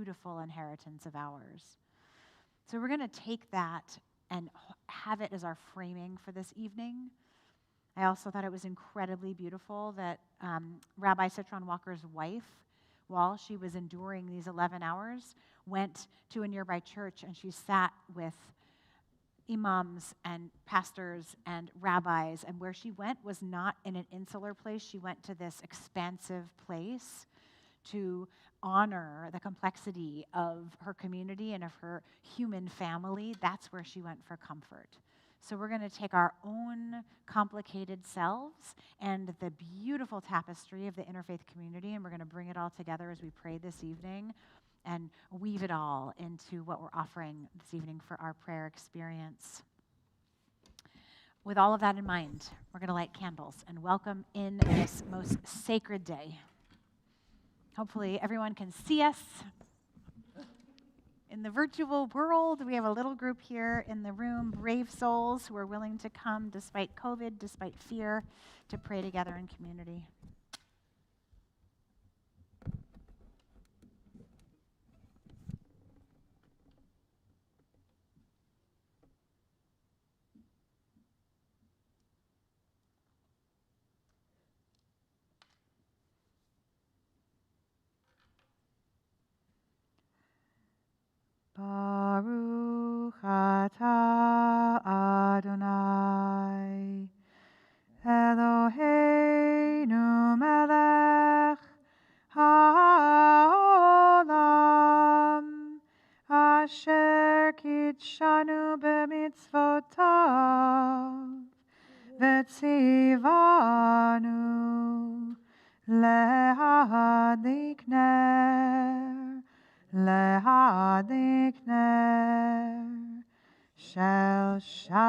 beautiful inheritance of ours. So we're going to take that and have it as our framing for this evening. I also thought it was incredibly beautiful that Rabbi Citron Walker's wife, while she was enduring these 11 hours, went to a nearby church and she sat with imams and pastors and rabbis, and where she went was not in an insular place. She went to this expansive place to honor the complexity of her community and of her human family. That's where she went for comfort. So we're going to take our own complicated selves and the beautiful tapestry of the interfaith community, and we're going to bring it all together as we pray this evening and weave it all into what we're offering this evening for our prayer experience. With all of that in mind, we're going to light candles and welcome in this most sacred day. Hopefully everyone can see us. In the virtual world, we have a little group here in the room, brave souls who are willing to come despite COVID, despite fear, to pray together in community. Baruch atah Adonai Eloheinu melech haolam asher kitshanu b'mitzvotav v'tzivanu lehadlik ner shel Shabbat.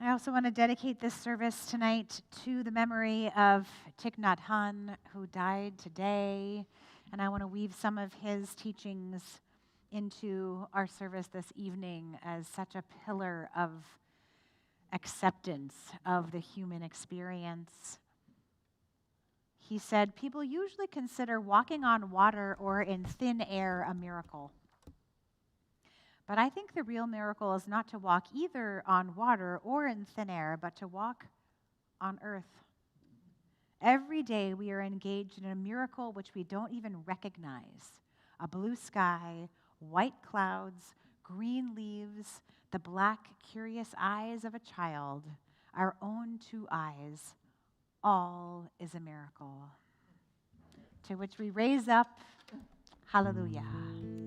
I also want to dedicate this service tonight to the memory of Thich Nhat Hanh, who died today, and I want to weave some of his teachings into our service this evening as such a pillar of acceptance of the human experience. He said, people usually consider walking on water or in thin air a miracle. But I think the real miracle is not to walk either on water or in thin air, but to walk on earth. Every day we are engaged in a miracle which we don't even recognize. A blue sky, white clouds, green leaves, the black, curious eyes of a child, our own two eyes, all is a miracle. To which we raise up, hallelujah. Hallelujah.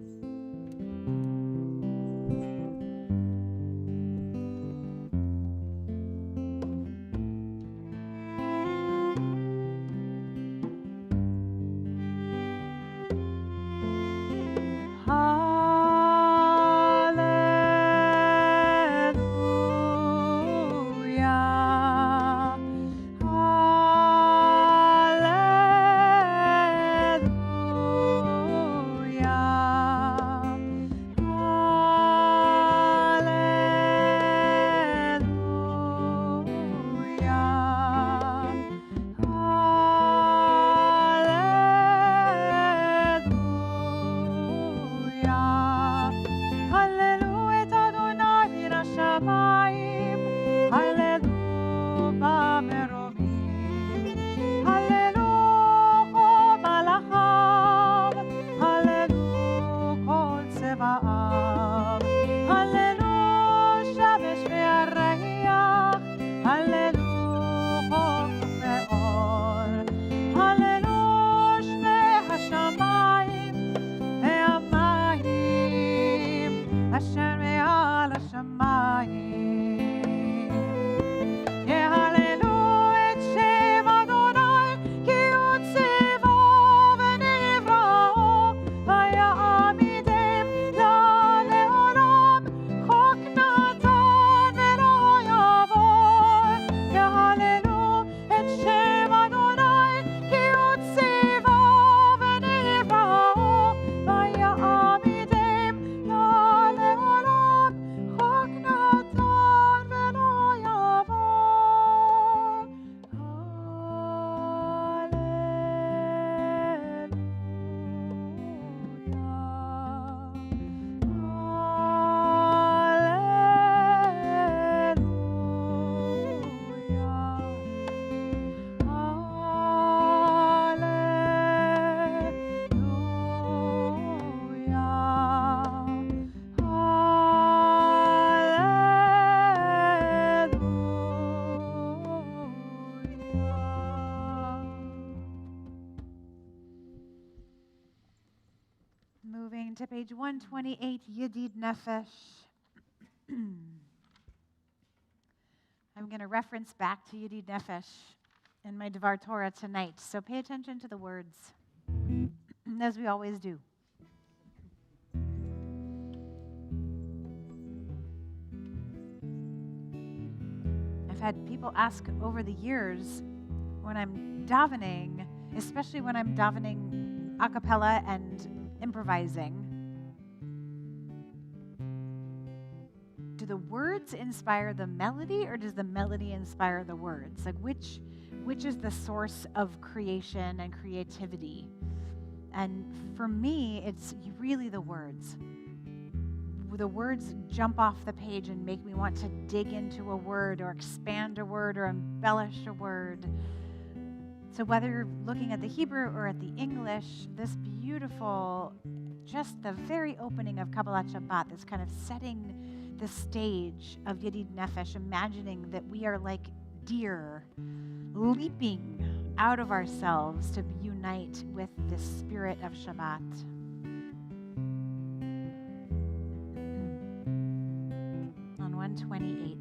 to page 128, Yedid Nefesh. I'm going to reference back to Yedid Nefesh in my Devar Torah tonight, so pay attention to the words, as we always do. I've had people ask over the years when I'm davening, especially when I'm davening a cappella and improvising, do the words inspire the melody, or does the melody inspire the words? Like which is the source of creation and creativity? And for me, it's really the words. The words jump off the page and make me want to dig into a word or expand a word or embellish a word. So whether you're looking at the Hebrew or at the English, this beautiful, just the very opening of Kabbalat Shabbat, this kind of setting the stage of Yedid Nefesh, imagining that we are like deer leaping out of ourselves to unite with the spirit of Shabbat. On 128.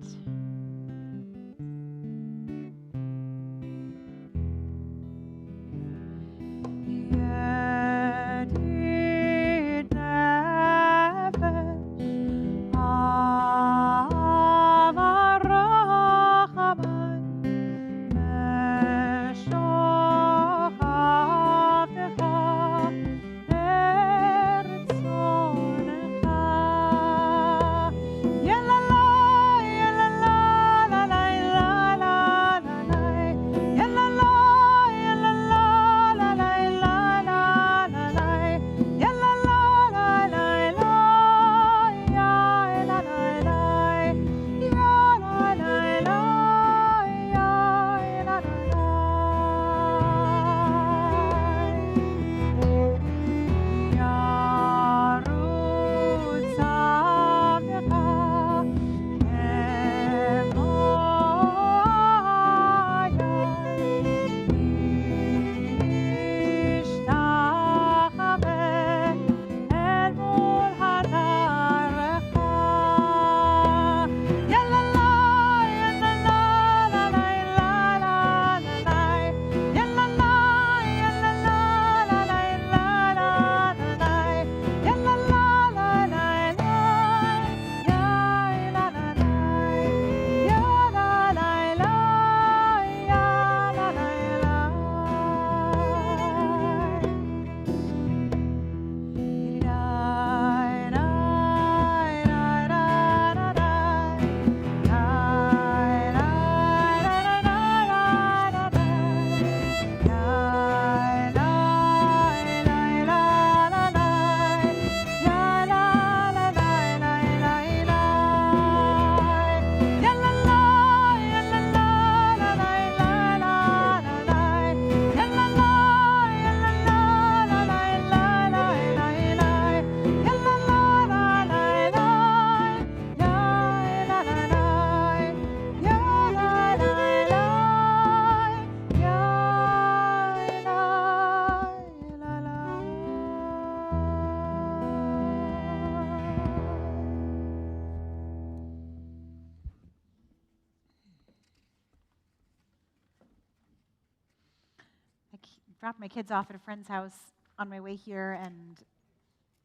Dropped my kids off at a friend's house on my way here, and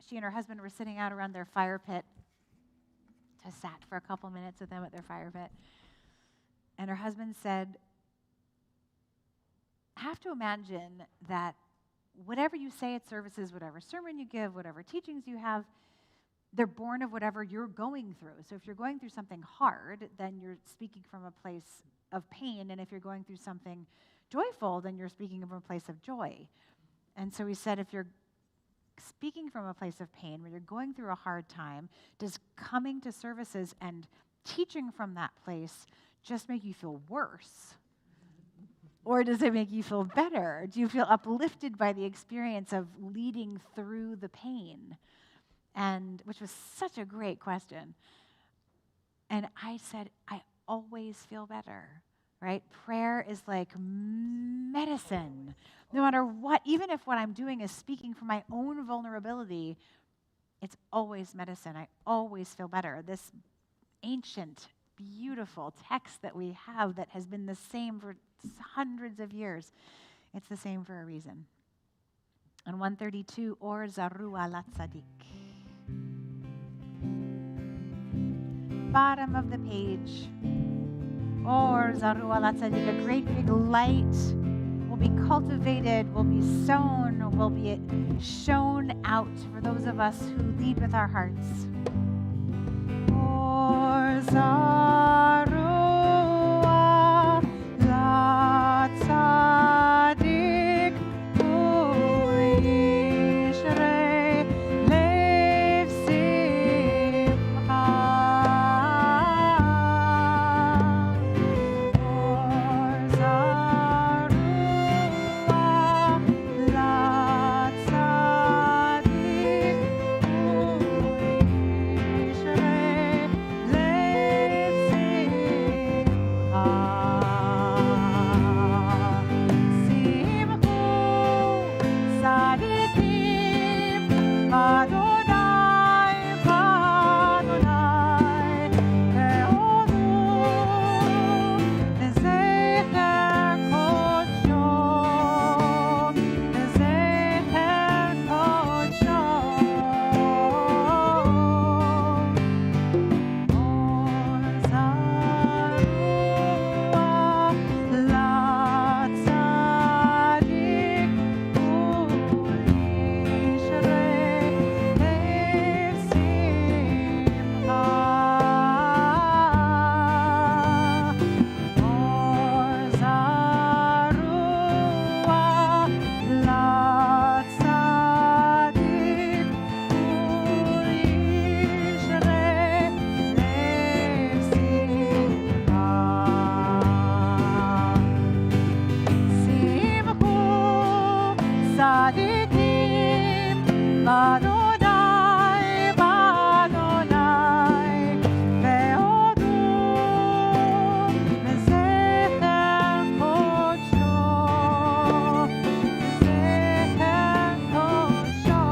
she and her husband were sitting out around their fire pit. I sat for a couple minutes with them at their fire pit. And her husband said, I have to imagine that whatever you say at services, whatever sermon you give, whatever teachings you have, they're born of whatever you're going through. So if you're going through something hard, then you're speaking from a place of pain. And if you're going through something joyful, then you're speaking from a place of joy. And so he said, if you're speaking from a place of pain, when you're going through a hard time, does coming to services and teaching from that place just make you feel worse? Or does it make you feel better? Do you feel uplifted by the experience of leading through the pain? And which was such a great question. And I said, I always feel better. Right? Prayer is like medicine. No matter what, even if what I'm doing is speaking from my own vulnerability, It's always medicine. I always feel better. This ancient, beautiful text that we have that has been the same for hundreds of years, it's the same for a reason. On 132, Or Zarua Latzadik. Bottom of the page. Or Zarua Latzadik, a great big light will be cultivated, will be sown, will be shown out for those of us who lead with our hearts. Or Zarua Latzadik, Uishrei Lev Simcha. Or Zarua Latzadik, Uishrei Lev Simcha. Simchu Tzadikim Adonai Adonai Ve'odu Lezecher Kodsho Lezecher Kodsho. Or Zarua Latzadik, Uishrei Lev Simcha. Or Zarua Latzadik, Uishrei Lev Simcha. Simchu Tzadikim Adonai Adonai Ve'odu Lezecher Kodsho Lezecher Kodsho.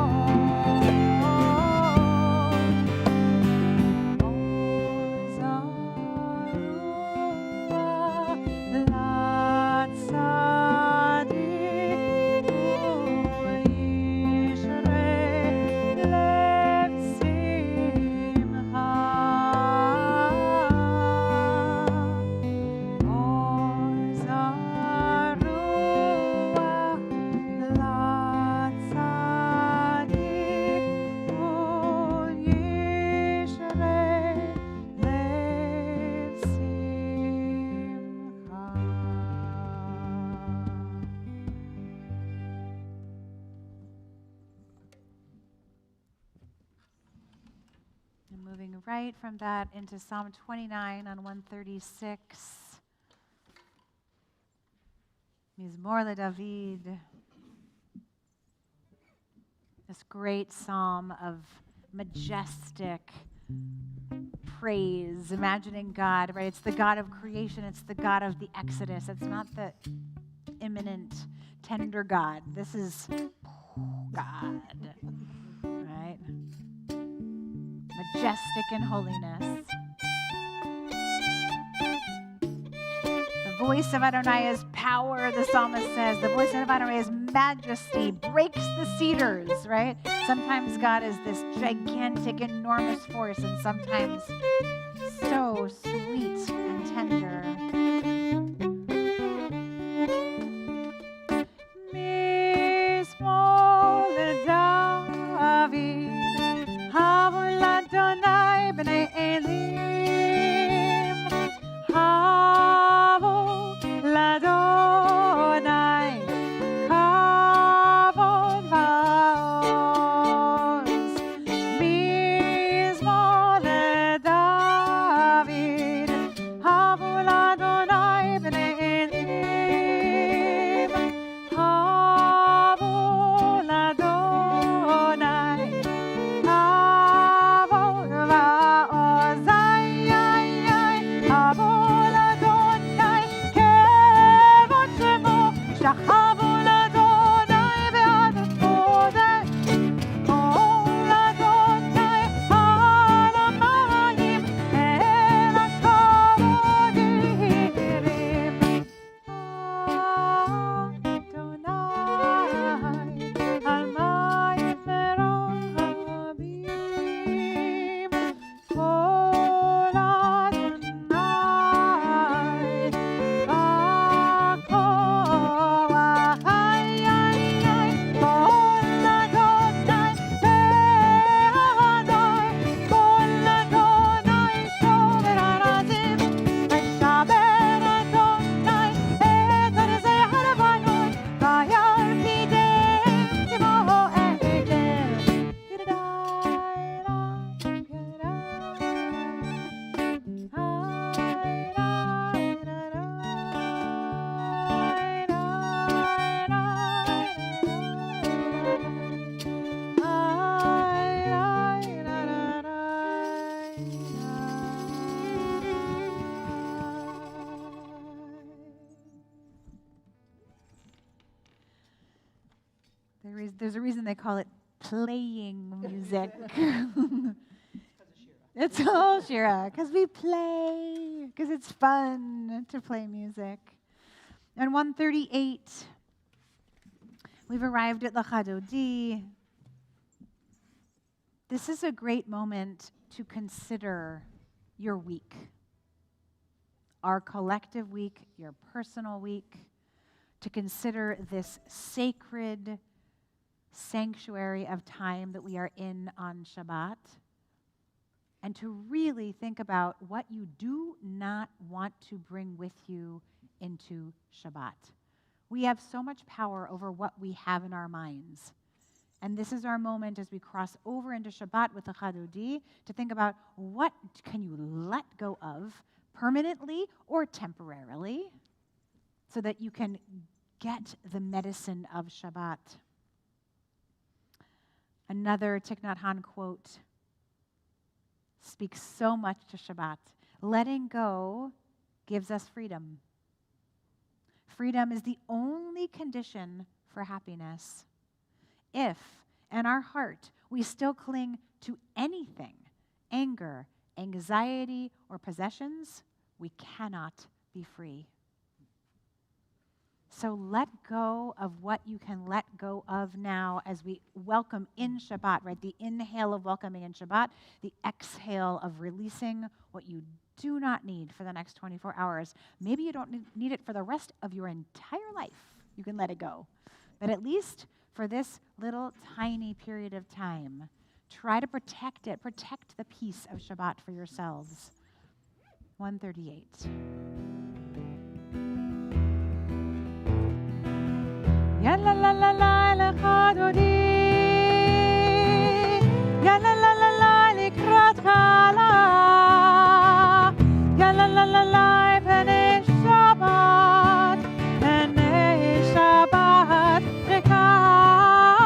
And moving right from that into Psalm 29 on 136. Mizmor LeDavid. This great psalm of majestic praise, imagining God, right? It's the God of creation. It's the God of the Exodus. It's not the imminent, tender God. This is God, right? Majestic in holiness. The voice of Adonai is power, the psalmist says. The voice of Adonai is majesty, breaks the cedars, right? Sometimes God is this gigantic, enormous force, and sometimes so sweet and tender. Mizmor LeDavid, Havur l'Adonai b'nei Elim, Havur l'Adonai kavod va'oz. Mizmor LeDavid, There's a reason they call it playing music. It's all Shira, because we play, because it's fun to play music. And 138, we've arrived at L'Chadodi. This is a great moment to consider your week, our collective week, your personal week, to consider this sacred sanctuary of time that we are in on Shabbat, and to really think about what you do not want to bring with you into Shabbat. We have so much power over what we have in our minds. And this is our moment as we cross over into Shabbat with the Chadodi to think about what can you let go of permanently or temporarily so that you can get the medicine of Shabbat. Another Thich Nhat Hanh quote speaks so much to Shabbat. Letting go gives us freedom. Freedom is the only condition for happiness. If, in our heart, we still cling to anything, anger, anxiety, or possessions, we cannot be free. So let go of what you can let go of now as we welcome in Shabbat, right? The inhale of welcoming in Shabbat, the exhale of releasing what you do not need for the next 24 hours. Maybe you don't need it for the rest of your entire life. You can let it go. But at least for this little tiny period of time, try to protect it. Protect the peace of Shabbat for yourselves. 138. Ya la la la la la Chadodi, ya la la la la likrat kala, ya la la la la penei Shabbat, rekabela,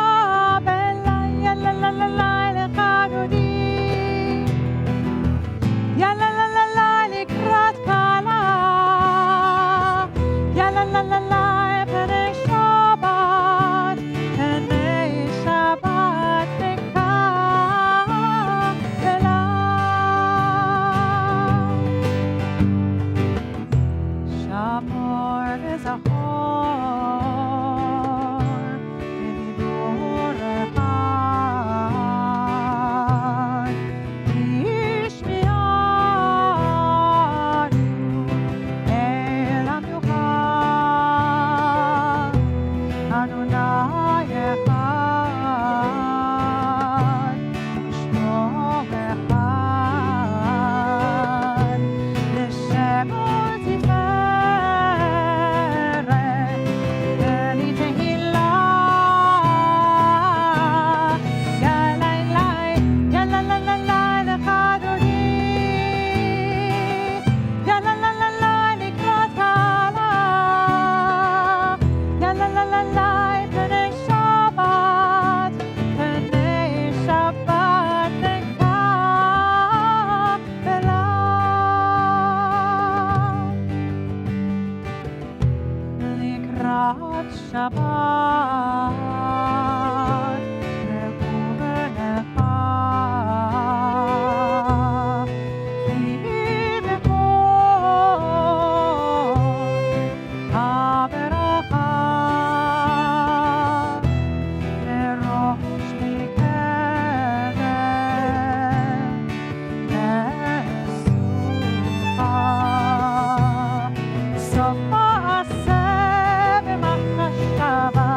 ya la la la la Chadodi, ya la la la la likrat kala, ya la la la la penei Shabbat, rekuvenecha, ki b'kol haberacha, lerosh mikeveh, lesucha, sof ma'aseh b'machshava,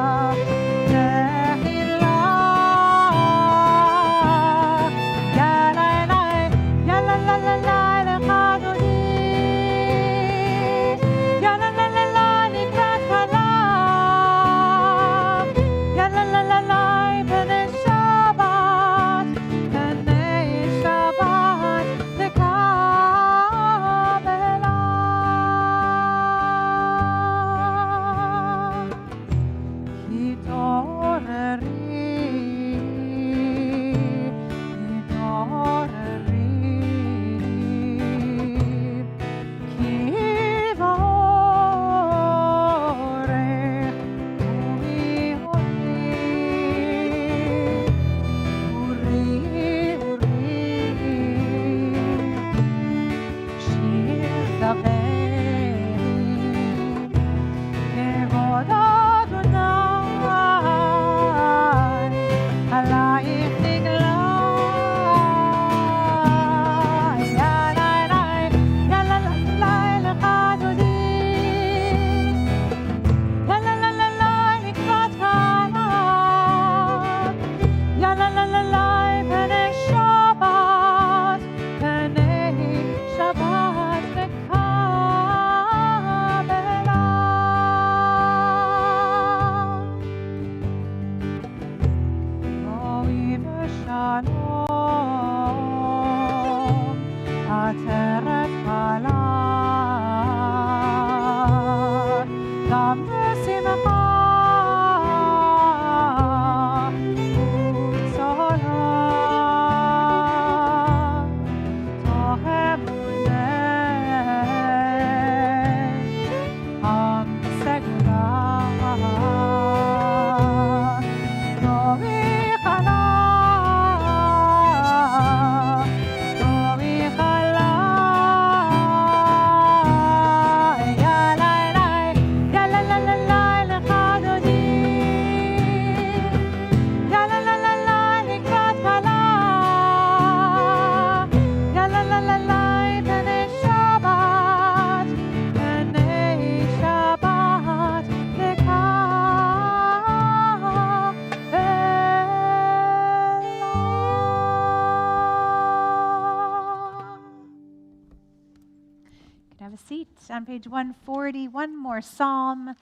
Have a seat on page 140. One more psalm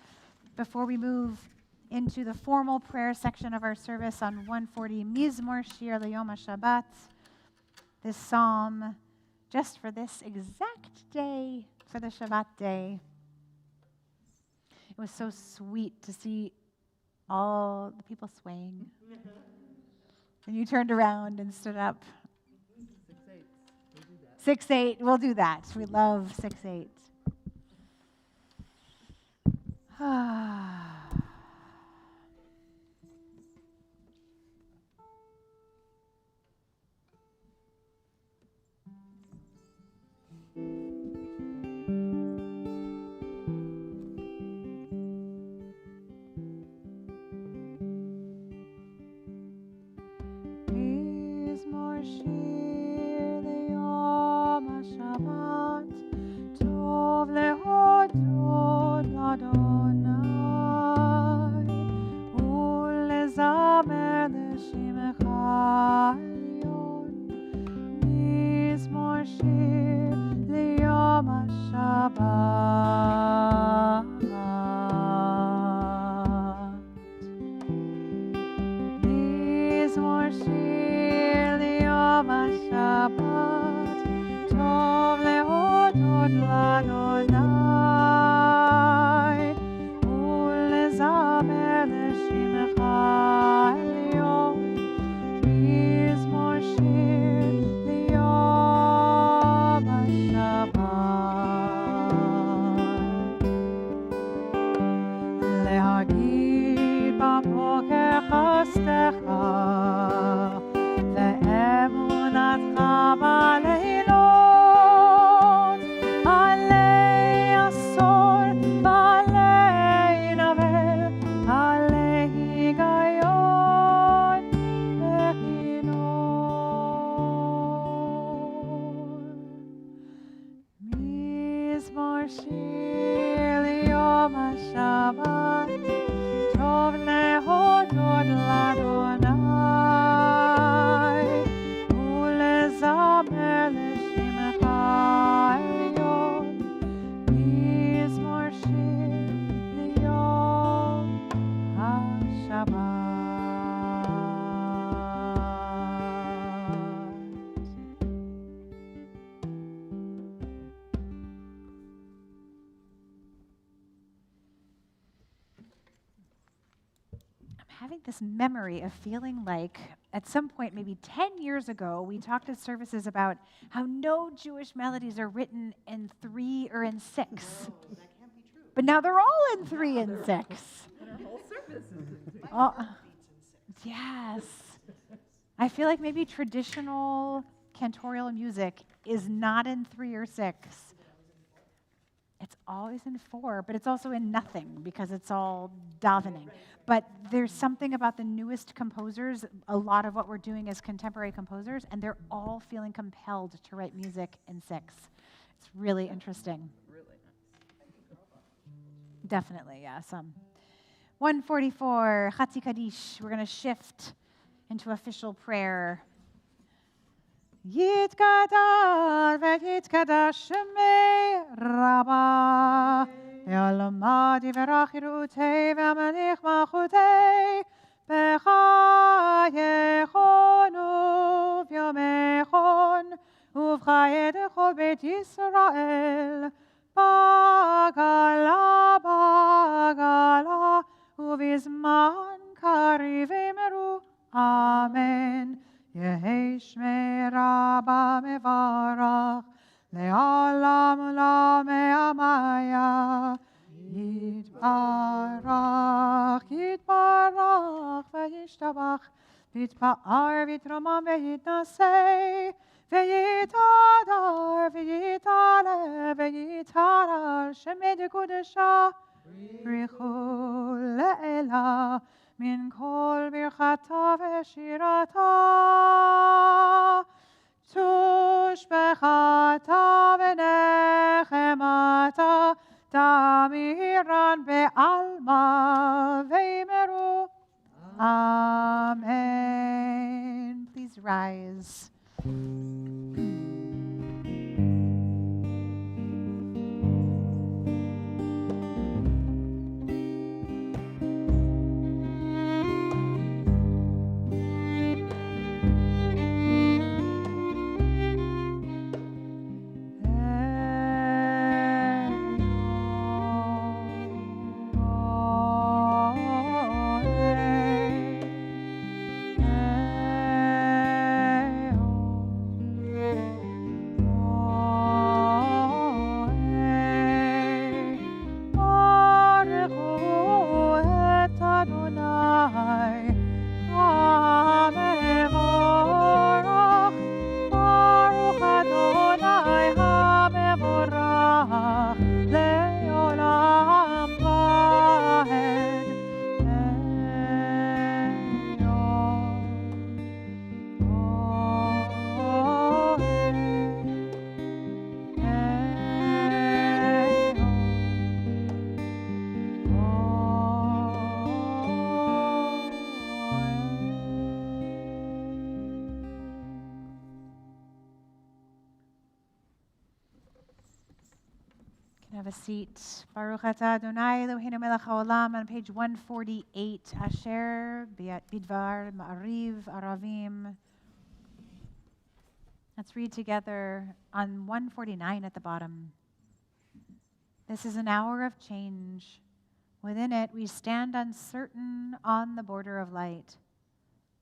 before we move into the formal prayer section of our service on 140. Mizmor Shir L'Yom HaShabbat. This psalm just for this exact day, for the Shabbat day. It was so sweet to see all the people swaying. And you turned around and stood up. 6-8, we'll do that. We love 6-8. Having this memory of feeling like at some point, maybe 10 years ago, we talked at services about how no Jewish melodies are written in 3 or in 6. No, that can't be true. But now they're all in 3 and 6. And our whole service is in 3. Yes. I feel like maybe traditional cantorial music is not in 3 or 6. It's always in 4, but it's also in nothing because it's all davening. But there's something about the newest composers, a lot of what we're doing is contemporary composers, and they're all feeling compelled to write music in 6. It's really interesting. Really nice. Definitely, yeah, some. 144, Chatzi Kaddish. We're going to shift into official prayer. Yitkadar v'yitkadash shemei Rabbah Yalmad yivarach yirutei v'amalich malchutei b'chayechon uv'yomechon uv'chayei dechol beit Yisrael bagala בזמן קריב אמרו אמן. יהי שמי רבה מברך, לעולם עולם המיה. יתברך, יתברך וישתבח, ויתפאר ויתרומם ויתנשא, ויתהדר ויתעלה ויתהלל שמי דקודשה. בריחו לאלה מן כל ברכתה ושירתה, תושבחתה ונחמתה, תמירן בעלמא ואמרו Amen. Please rise. Have a seat. Baruch atah Adonai Eloheinu melech haolam on page 148. Asher bidvar ma'ariv aravim. Let's read together on 149 at the bottom. This is an hour of change. Within it, we stand uncertain on the border of light.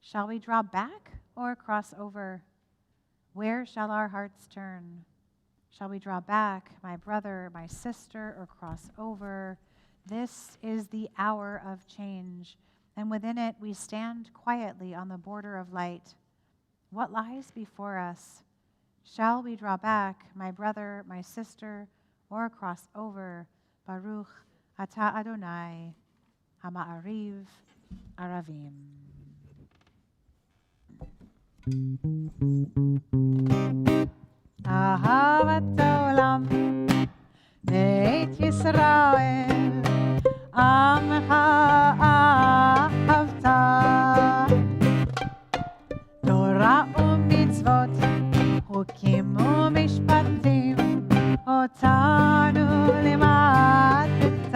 Shall we draw back or cross over? Where shall our hearts turn? Shall we draw back, my brother, my sister, or cross over? This is the hour of change, and within it we stand quietly on the border of light. What lies before us? Shall we draw back, my brother, my sister, or cross over? Baruch atah Adonai, hama'ariv aravim. אהבת העולם, בית ישראל, עמך אהבת. תורה ומצוות, חוקים ומשפטים, אותנו לימדת.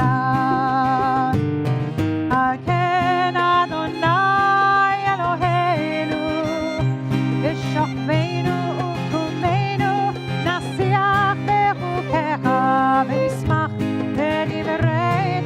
על כן אדוני אלוהינו, בשוכבנו ונשמח בדברי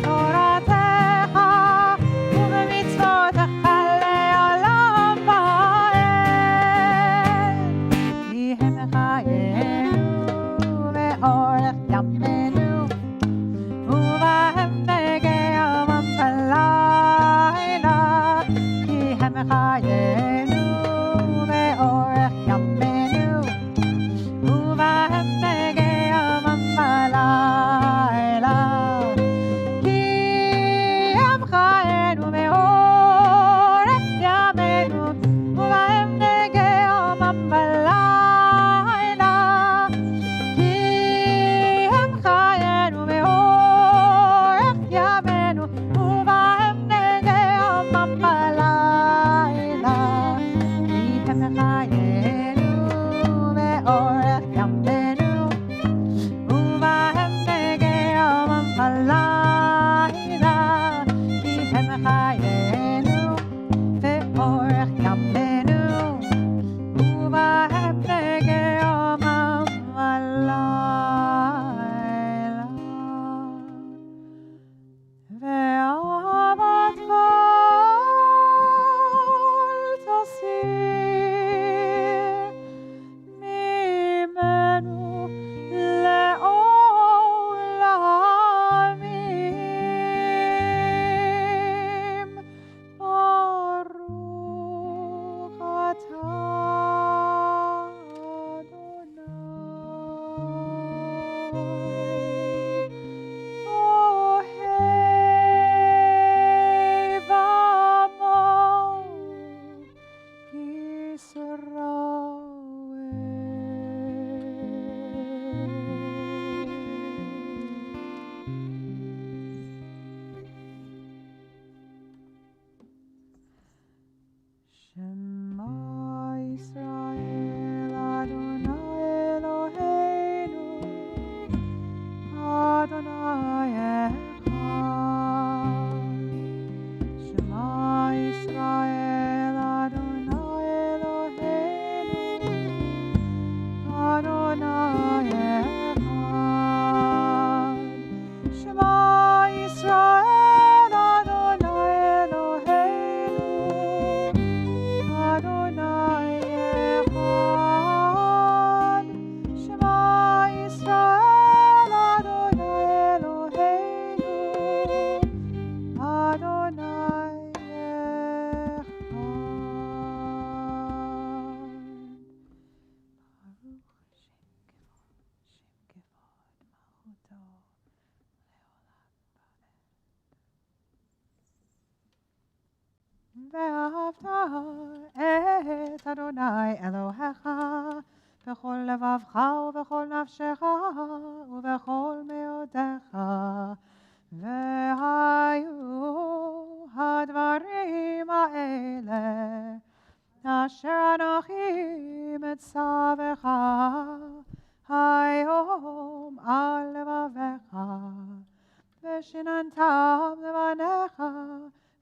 ואהבת את אדוני אלוהיך בכל לבבך ובכל נפשך ובכל מאודיך. והיו הדברים האלה אשר אנוכי מצווך היום על לבביך, ושיננתם לבניך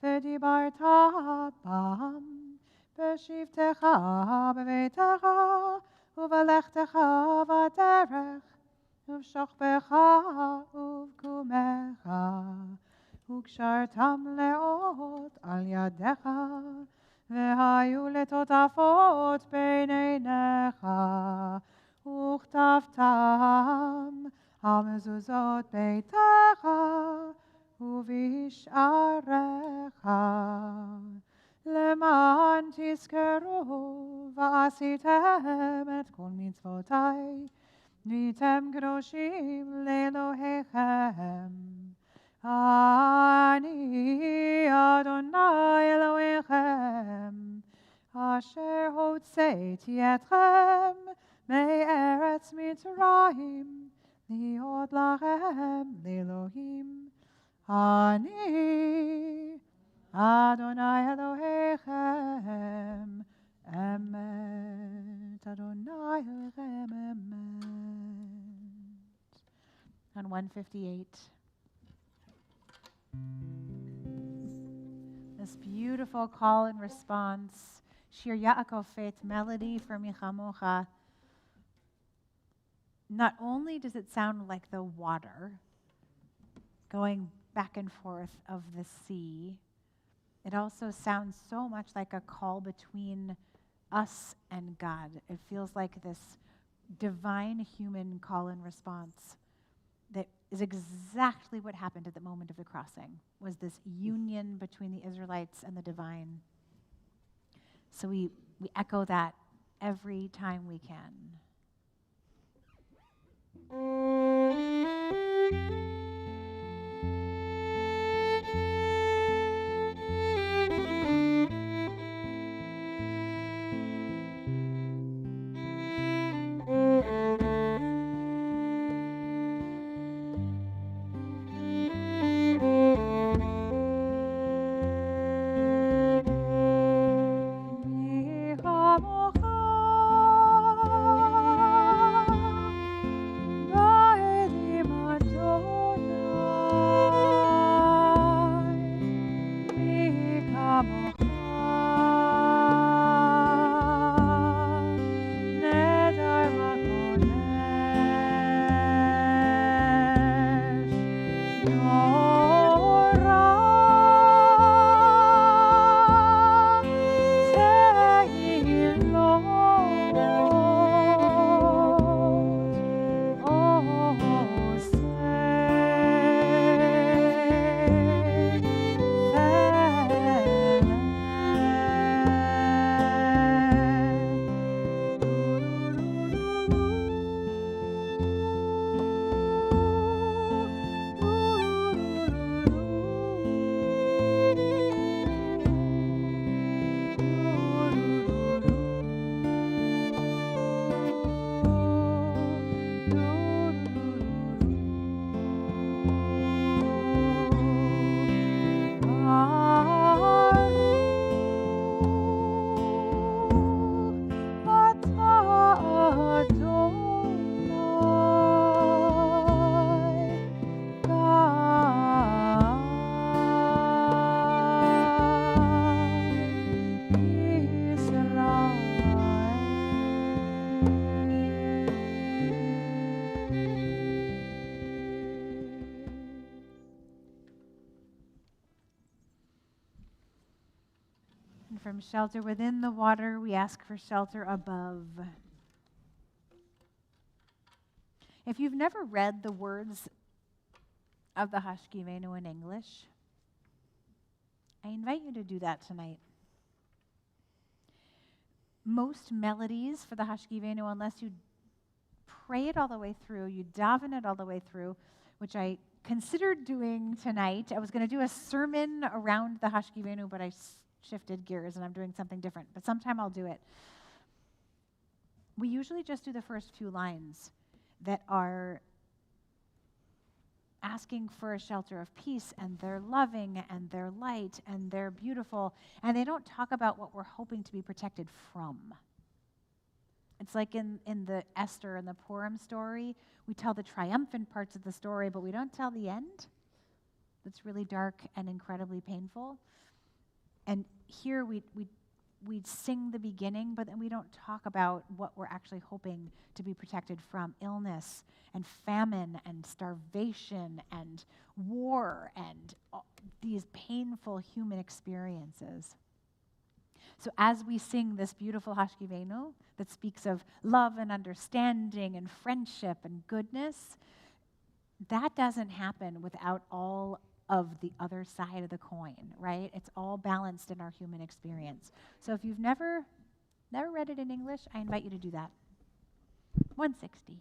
ודיברת בם בשבתך בביתך ובלכתך בדרך ובשוכבך ובקומך, וקשרתם לאות על ידיך, והיו לטוטפות בין עיניך, וכתבתם על מזוזות ביתך ובשעריך, למען תזכרו ועשיתם את כל מצוותי, והייתם קדושים לאלוהיכם. אני אדוני אלוהיכם, אשר הוצאתי אתכם מארץ מצרים, להיות לכם לאלוהים. אני אדוני אלוהיכם, אמת, אדוני אלוהיכם, אמת. On 158. This beautiful call and response, Shir Yaakov melody for Michamocha. Not only does it sound like the water going back and forth of the sea, it also sounds so much like a call between us and God. It feels like this divine human call and response that is exactly what happened at the moment of the crossing, was this union between the Israelites and the divine. So we echo that every time we can. From shelter within the water, we ask for shelter above. If you've never read the words of the Hashkivenu in English, I invite you to do that tonight. Most melodies for the Hashkivenu, unless you pray it all the way through, you daven it all the way through, which I considered doing tonight. I was going to do a sermon around the Hashkivenu, but I shifted gears and I'm doing something different, but sometime I'll do it. We usually just do the first few lines that are asking for a shelter of peace, and they're loving, and they're light, and they're beautiful, and they don't talk about what we're hoping to be protected from. It's like in the Esther and the Purim story, we tell the triumphant parts of the story, but we don't tell the end. That's really dark and incredibly painful. And here we sing the beginning, but then we don't talk about what we're actually hoping to be protected from: illness and famine and starvation and war and these painful human experiences. So as we sing this beautiful Hashkivenu that speaks of love and understanding and friendship and goodness, that doesn't happen without all of the other side of the coin, right? It's all balanced in our human experience. So if you've never read it in English, I invite you to do that. 160.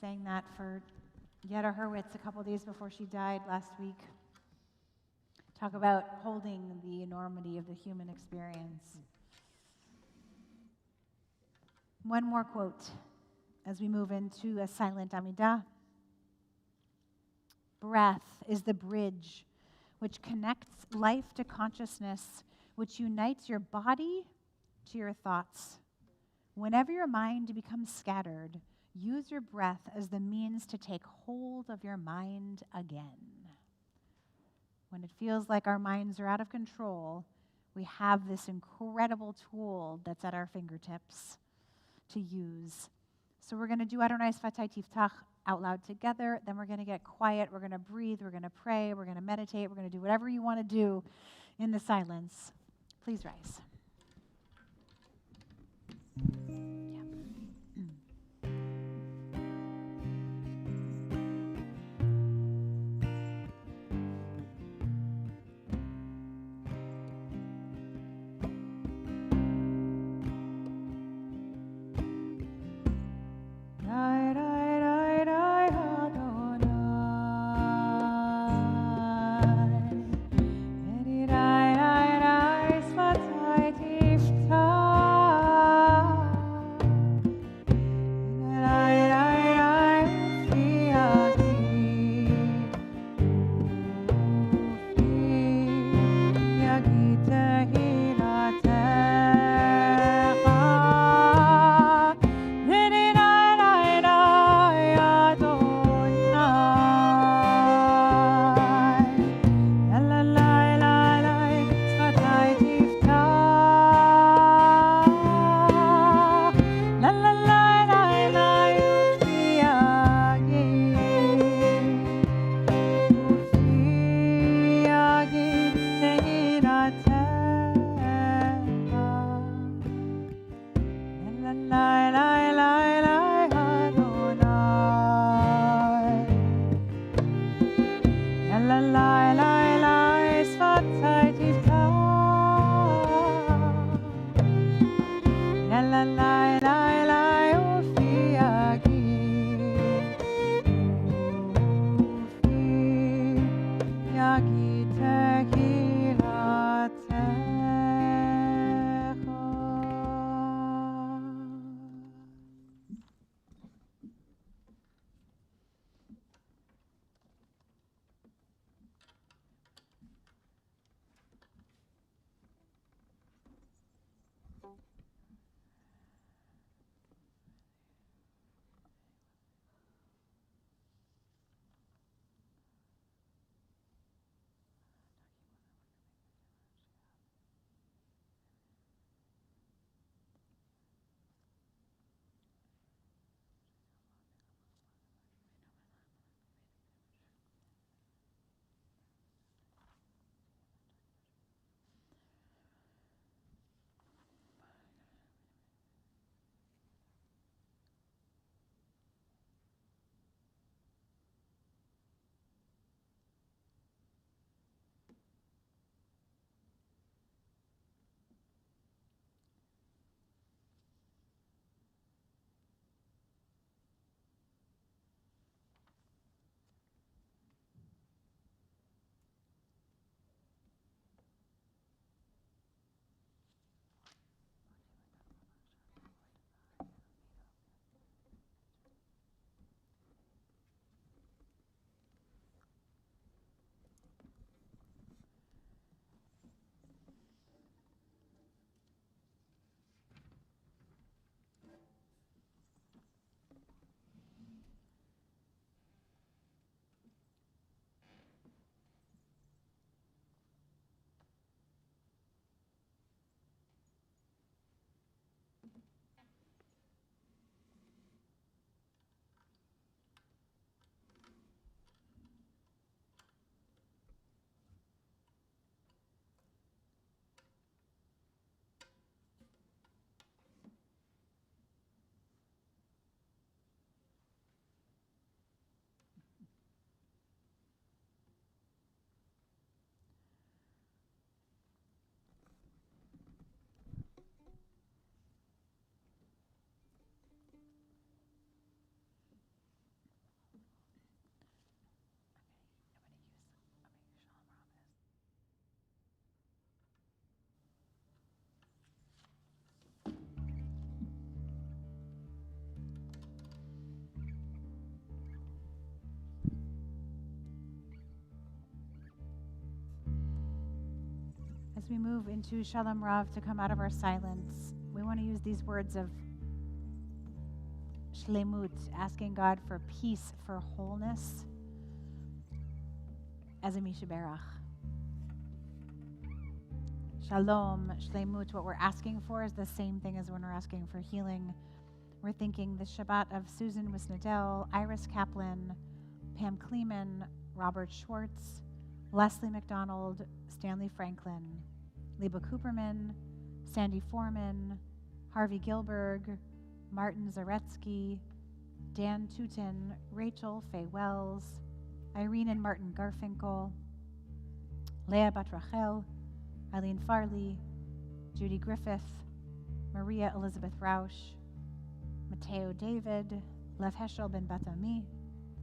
Sang that for Yetta Hurwitz a couple days before she died last week. Talk about holding the enormity of the human experience. One more quote as we move into a silent Amidah. Breath is the bridge which connects life to consciousness, which unites your body to your thoughts. Whenever your mind becomes scattered, Use your breath as the means to take hold of your mind again. When it feels like our minds are out of control, we have this incredible tool that's at our fingertips to use. So we're going to do Adonai Sfatai Tiftach out loud together. Then we're going to get quiet. We're going to breathe. We're going to pray. We're going to meditate. We're going to do whatever you want to do in the silence. Please rise. As we move into Shalom Rav to come out of our silence, we want to use these words of shlemut, asking God for peace, for wholeness, as a mishaberach. Shalom, shlemut, what we're asking for is the same thing as when we're asking for healing. We're thinking the Shabbat of Susan Wisnadel, Iris Kaplan, Pam Kleeman, Robert Schwartz, Leslie McDonald, Stanley Franklin, Liba Cooperman, Sandy Foreman, Harvey Gilberg, Martin Zaretsky, Dan Tutin, Rachel Faye Wells, Irene and Martin Garfinkel, Leah Batrachel, Eileen Farley, Judy Griffith, Maria Elizabeth Rausch, Mateo David, Lev Heschel Ben Batami,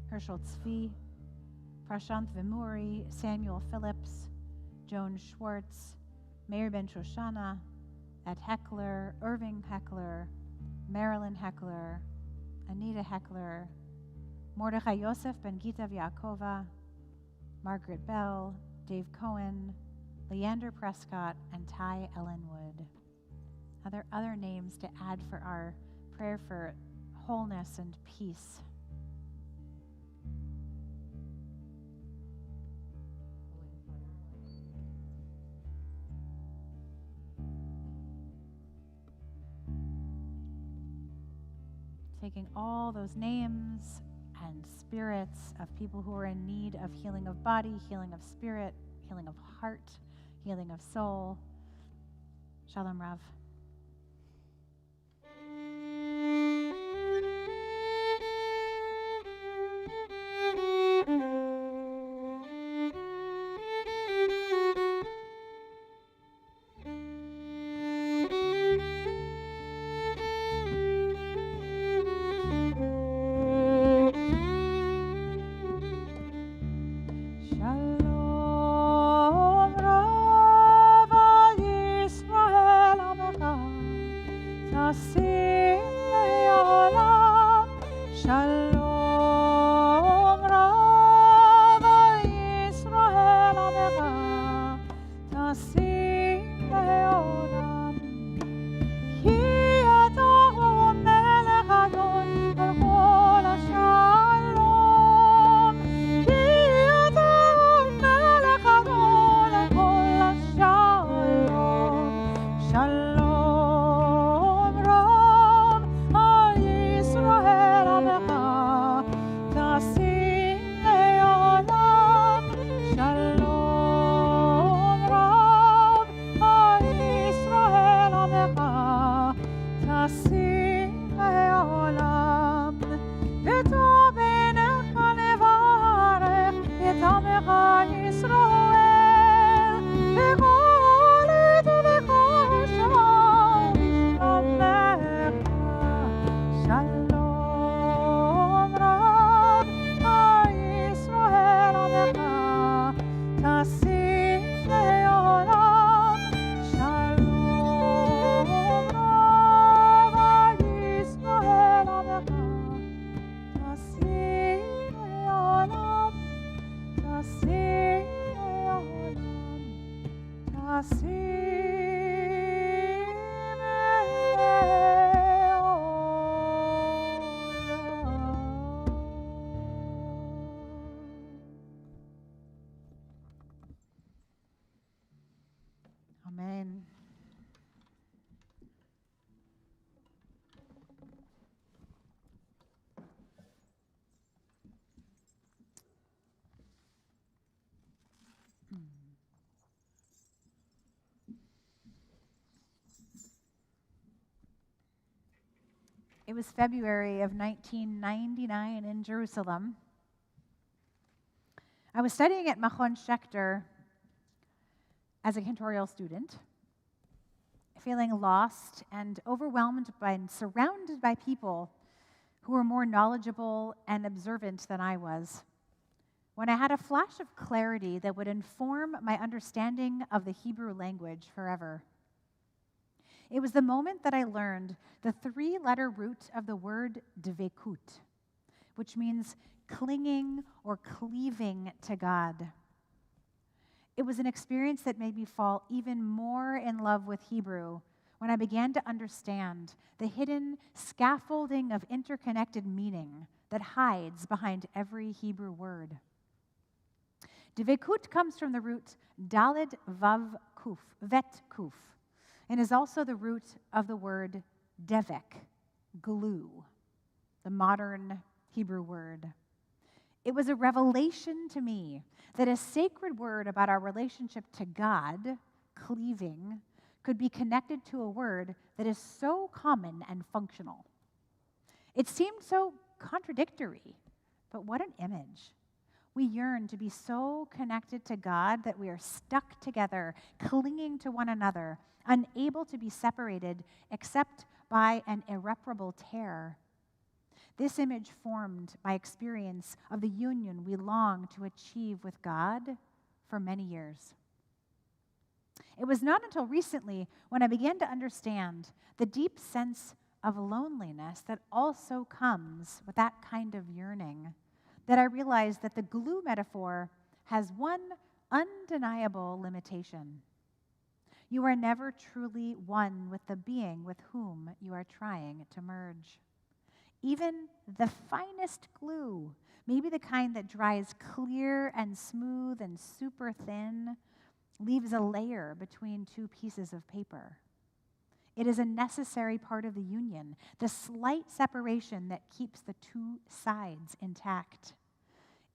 Herschel Tzvi, Prashant Vimuri, Samuel Phillips, Joan Schwartz, Meir Ben Shoshana, Ed Heckler, Irving Heckler, Marilyn Heckler, Anita Heckler, Mordechai Yosef Ben Gita Vyakova, Margaret Bell, Dave Cohen, Leander Prescott, and Ty Ellenwood. Are there other names to add for our prayer for wholeness and peace? Taking all those names and spirits of people who are in need of healing of body, healing of spirit, healing of heart, healing of soul. Shalom Rav. Amen. It was February of 1999 in Jerusalem. I was studying at Machon Schechter as a cantorial student, feeling lost and overwhelmed by and surrounded by people who were more knowledgeable and observant than I was, when I had a flash of clarity that would inform my understanding of the Hebrew language forever. It was the moment that I learned the three-letter root of the word dvekut, which means clinging or cleaving to God. It was an experience that made me fall even more in love with Hebrew, when I began to understand the hidden scaffolding of interconnected meaning that hides behind every Hebrew word. Dvekut comes from the root dalid vav kuf, vet kuf, and is also the root of the word devek, glue, the modern Hebrew word. It was a revelation to me that a sacred word about our relationship to God, cleaving, could be connected to a word that is so common and functional. It seemed so contradictory, but what an image. We yearn to be so connected to God that we are stuck together, clinging to one another, unable to be separated except by an irreparable tear. This image formed my experience of the union we long to achieve with God for many years. It was not until recently when I began to understand the deep sense of loneliness that also comes with that kind of yearning that I realized that the glue metaphor has one undeniable limitation. You are never truly one with the being with whom you are trying to merge. Even the finest glue, maybe the kind that dries clear and smooth and super thin, leaves a layer between two pieces of paper. It is a necessary part of the union, the slight separation that keeps the two sides intact.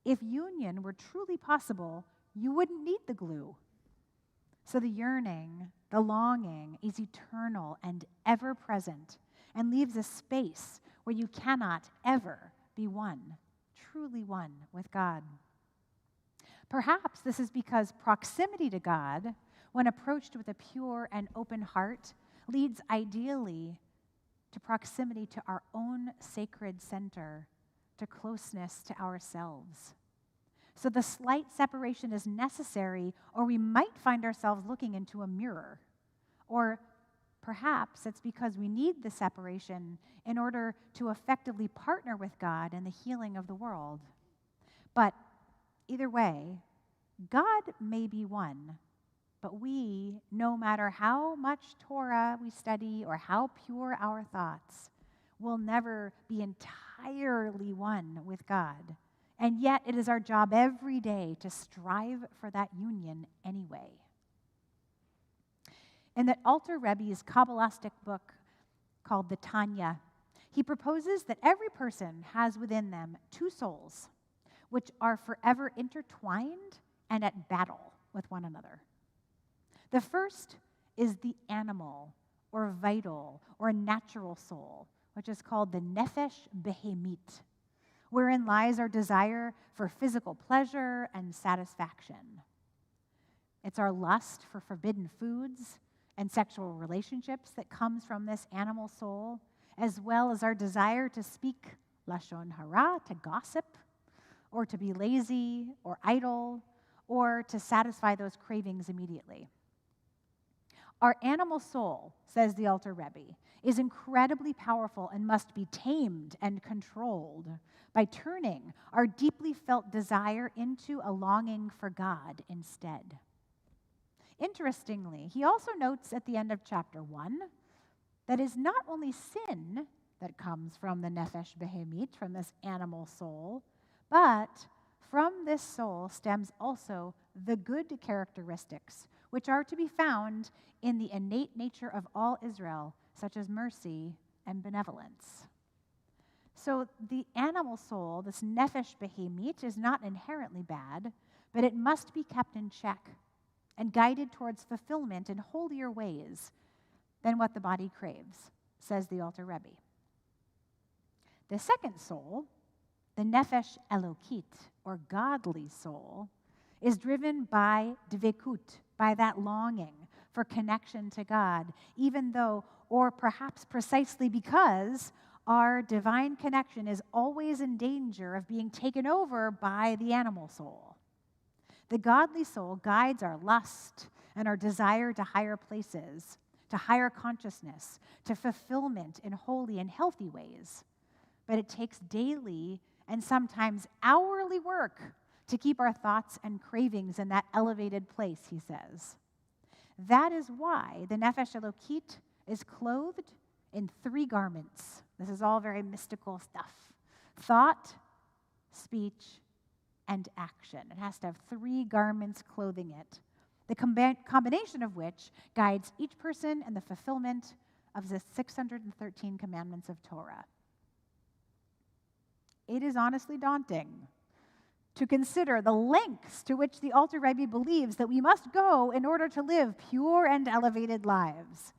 If union were truly possible, you wouldn't need the glue. So the yearning, the longing is eternal and ever present and leaves a space where you cannot ever be one, truly one with God. Perhaps this is because proximity to God, when approached with a pure and open heart, leads ideally to proximity to our own sacred center, to closeness to ourselves. So the slight separation is necessary, or we might find ourselves looking into a mirror. Or perhaps it's because we need the separation in order to effectively partner with God in the healing of the world. But either way, God may be one, but we, no matter how much Torah we study or how pure our thoughts, will never be entirely one with God. And yet it is our job every day to strive for that union anyway. In the Alter Rebbe's Kabbalistic book called the Tanya, he proposes that every person has within them two souls, which are forever intertwined and at battle with one another. The first is the animal or vital or natural soul, which is called the nefesh behemit, wherein lies our desire for physical pleasure and satisfaction. It's our lust for forbidden foods and sexual relationships that comes from this animal soul, as well as our desire to speak lashon hara, to gossip, or to be lazy or idle, or to satisfy those cravings immediately. Our animal soul, says the Alter Rebbe, is incredibly powerful and must be tamed and controlled by turning our deeply felt desire into a longing for God instead. Interestingly, he also notes at the end of chapter 1 that it is not only sin that comes from the nefesh behemit, from this animal soul, but from this soul stems also the good characteristics, which are to be found in the innate nature of all Israel, such as mercy and benevolence. So the animal soul, this nefesh behemit, is not inherently bad, but it must be kept in check and guided towards fulfillment in holier ways than what the body craves, says the Alter Rebbe. The second soul, the nefesh elokit, or godly soul, is driven by dvekut, by that longing for connection to God, even though, or perhaps precisely because, our divine connection is always in danger of being taken over by the animal soul. The godly soul guides our lust and our desire to higher places, to higher consciousness, to fulfillment in holy and healthy ways. But it takes daily and sometimes hourly work to keep our thoughts and cravings in that elevated place, he says. That is why the nefesh elokit is clothed in 3 garments. This is all very mystical stuff. Thought, speech, and action. It has to have 3 garments clothing it, the combination of which guides each person in the fulfillment of the 613 commandments of Torah. It is honestly daunting to consider the lengths to which the Alter Rebbe believes that we must go in order to live pure and elevated lives.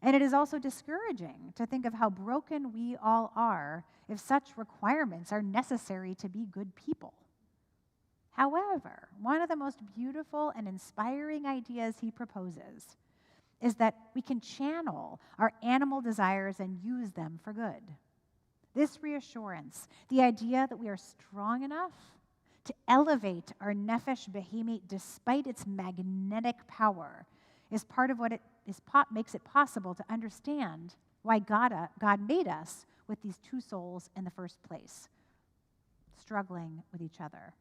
And it is also discouraging to think of how broken we all are if such requirements are necessary to be good people. However, one of the most beautiful and inspiring ideas he proposes is that we can channel our animal desires and use them for good. This reassurance, the idea that we are strong enough to elevate our nefesh behemit despite its magnetic power, is part of what makes it possible to understand why God made us with these 2 souls in the first place, struggling with each other.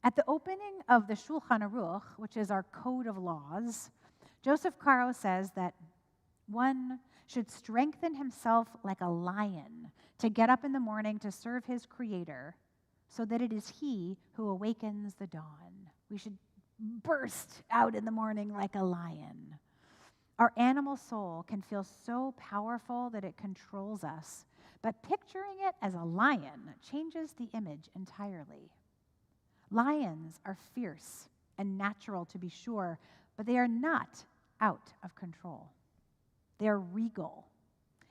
At the opening of the Shulchan Aruch, which is our code of laws, Joseph Caro says that one should strengthen himself like a lion to get up in the morning to serve his Creator, so that it is he who awakens the dawn. We should burst out in the morning like a lion. Our animal soul can feel so powerful that it controls us, but picturing it as a lion changes the image entirely. Lions are fierce and natural, to be sure, but they are not out of control. They are regal,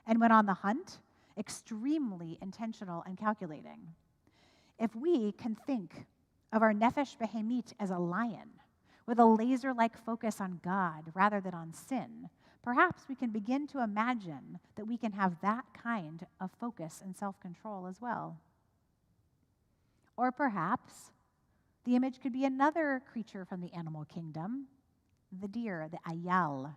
and when on the hunt, extremely intentional and calculating. If we can think of our nefesh behemit as a lion, with a laser-like focus on God rather than on sin, perhaps we can begin to imagine that we can have that kind of focus and self-control as well. Or perhaps the image could be another creature from the animal kingdom, the deer, the ayal.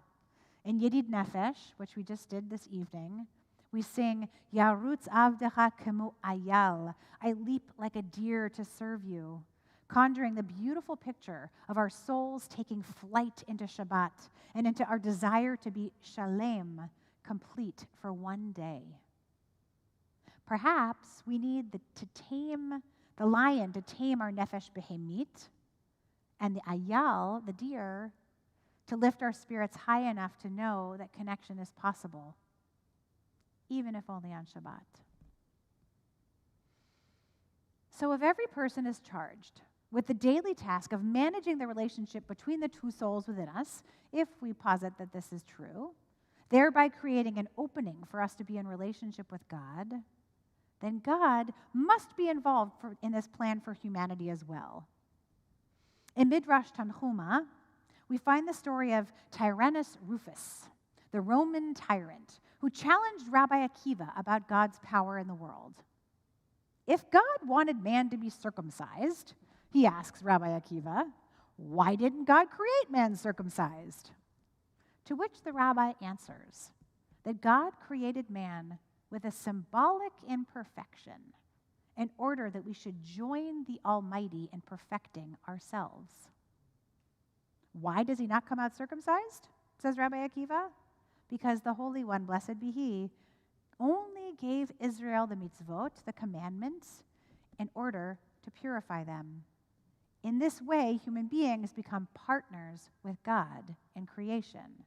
In Yedid Nefesh, which we just did this evening, we sing, Yarutz avdecha kemu ayal, I leap like a deer to serve you, conjuring the beautiful picture of our souls taking flight into Shabbat and into our desire to be shalem, complete for one day. Perhaps we need the lion to tame our nefesh behemit, and the ayal, the deer, to lift our spirits high enough to know that connection is possible, even if only on Shabbat. So if every person is charged with the daily task of managing the relationship between the 2 souls within us, if we posit that this is true, thereby creating an opening for us to be in relationship with God, then God must be involved in this plan for humanity as well. In Midrash Tanhuma, we find the story of Tyrannus Rufus, the Roman tyrant, who challenged Rabbi Akiva about God's power in the world. If God wanted man to be circumcised, he asks Rabbi Akiva, why didn't God create man circumcised? To which the rabbi answers that God created man with a symbolic imperfection in order that we should join the Almighty in perfecting ourselves. Why does he not come out circumcised, says Rabbi Akiva? Because the Holy One, blessed be he, only gave Israel the mitzvot, the commandments, in order to purify them. In this way, human beings become partners with God in creation.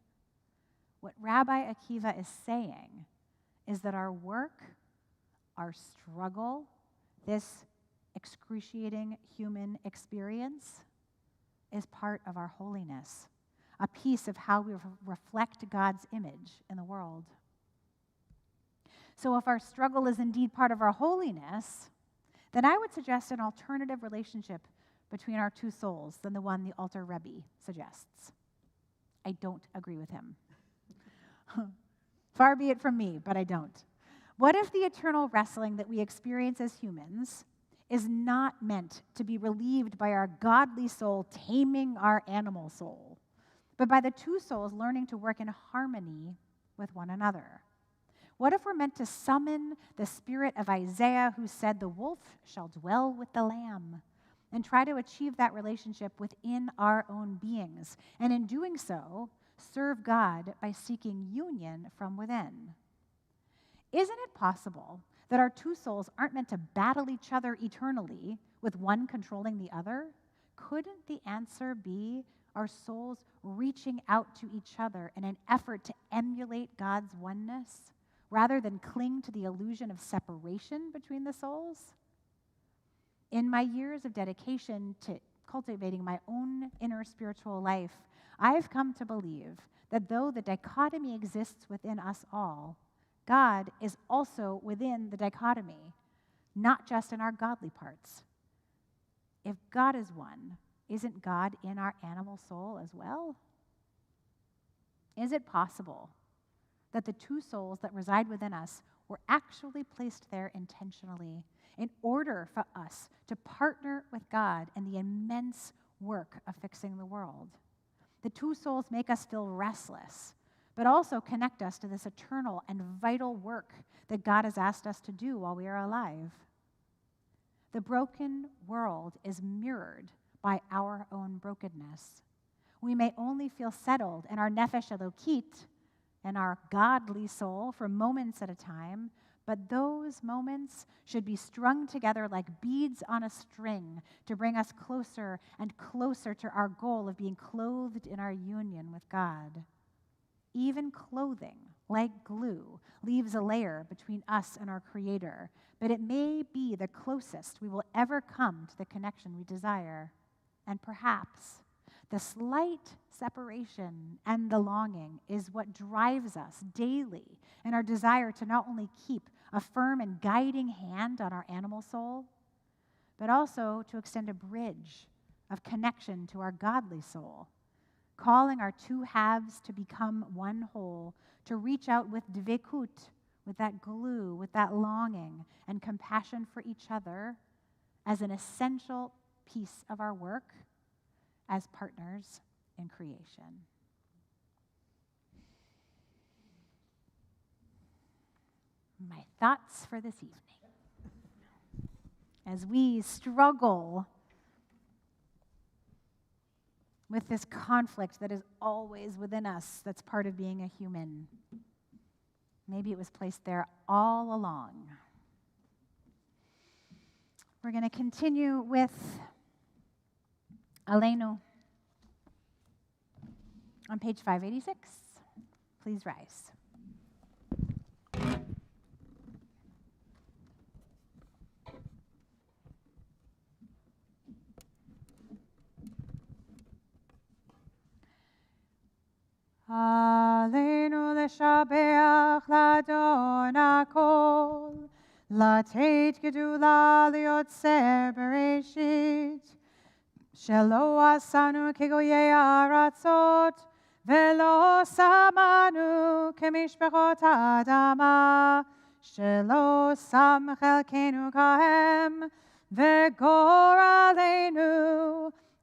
What Rabbi Akiva is saying is that our work, our struggle, this excruciating human experience is part of our holiness, a piece of how we reflect God's image in the world. So if our struggle is indeed part of our holiness, then I would suggest an alternative relationship between our 2 souls than the one the Alter Rebbe suggests. I don't agree with him. Far be it from me, but I don't. What if the eternal wrestling that we experience as humans is not meant to be relieved by our godly soul taming our animal soul, but by the 2 souls learning to work in harmony with one another? What if we're meant to summon the spirit of Isaiah, who said, the wolf shall dwell with the lamb, and try to achieve that relationship within our own beings, and in doing so, serve God by seeking union from within. Isn't it possible that our two souls aren't meant to battle each other eternally, with one controlling the other? Couldn't the answer be our souls reaching out to each other in an effort to emulate God's oneness, rather than cling to the illusion of separation between the souls? In my years of dedication to cultivating my own inner spiritual life, I've come to believe that though the dichotomy exists within us all, God is also within the dichotomy, not just in our godly parts. If God is one, isn't God in our animal soul as well? Is it possible that the two souls that reside within us were actually placed there intentionally in order for us to partner with God in the immense work of fixing the world? The two souls make us feel restless, but also connect us to this eternal and vital work that God has asked us to do while we are alive. The broken world is mirrored by our own brokenness. We may only feel settled in our nefesh elokit, and our godly soul, for moments at a time, but those moments should be strung together like beads on a string to bring us closer and closer to our goal of being clothed in our union with God. Even clothing, like glue, leaves a layer between us and our Creator, but it may be the closest we will ever come to the connection we desire. And perhaps the slight separation and the longing is what drives us daily in our desire to not only keep a firm and guiding hand on our animal soul, but also to extend a bridge of connection to our godly soul, calling our two halves to become one whole, to reach out with dvekut, with that glue, with that longing and compassion for each other as an essential piece of our work as partners in creation. My thoughts for this evening. As we struggle with this conflict that is always within us, that's part of being a human. Maybe it was placed there all along. We're going to continue with Aleinu on page 586. Please rise. Aleinu leshabeach ladon hakol, לתת גדולה ליוצר בראשית, שלא עשנו כגויי הארצות, ולא שמנו כמשפחות האדמה, שלא שם חלקנו כהם, וגורלנו